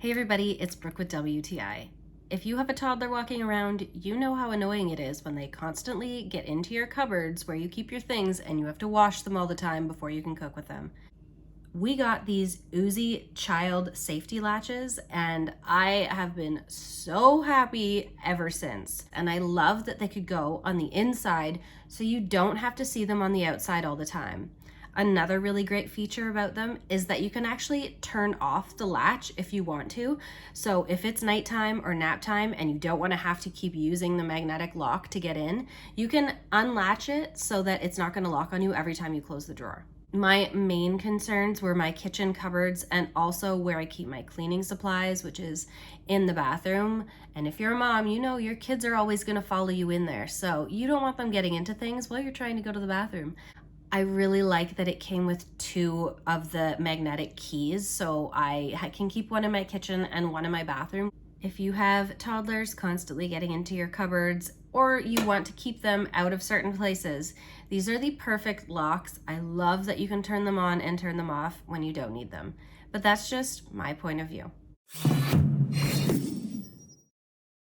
Hey everybody, it's Brooke with WTI. If you have a toddler walking around, you know how annoying it is when they constantly get into your cupboards where you keep your things and you have to wash them all the time before you can cook with them. We got these Oozy child safety latches and I have been so happy ever since. And I love that they could go on the inside so you don't have to see them on the outside all the time. Another really great feature about them is that you can actually turn off the latch if you want to. So if it's nighttime or nap time and you don't want to have to keep using the magnetic lock to get in, you can unlatch it so that it's not going to lock on you every time you close the drawer. My main concerns were my kitchen cupboards and also where I keep my cleaning supplies, which is in the bathroom. And if you're a mom, you know your kids are always going to follow you in there. So you don't want them getting into things while you're trying to go to the bathroom. I really like that it came with 2 of the magnetic keys, so I can keep one in my kitchen and one in my bathroom. If you have toddlers constantly getting into your cupboards or you want to keep them out of certain places, these are the perfect locks. I love that you can turn them on and turn them off when you don't need them. But that's just my point of view.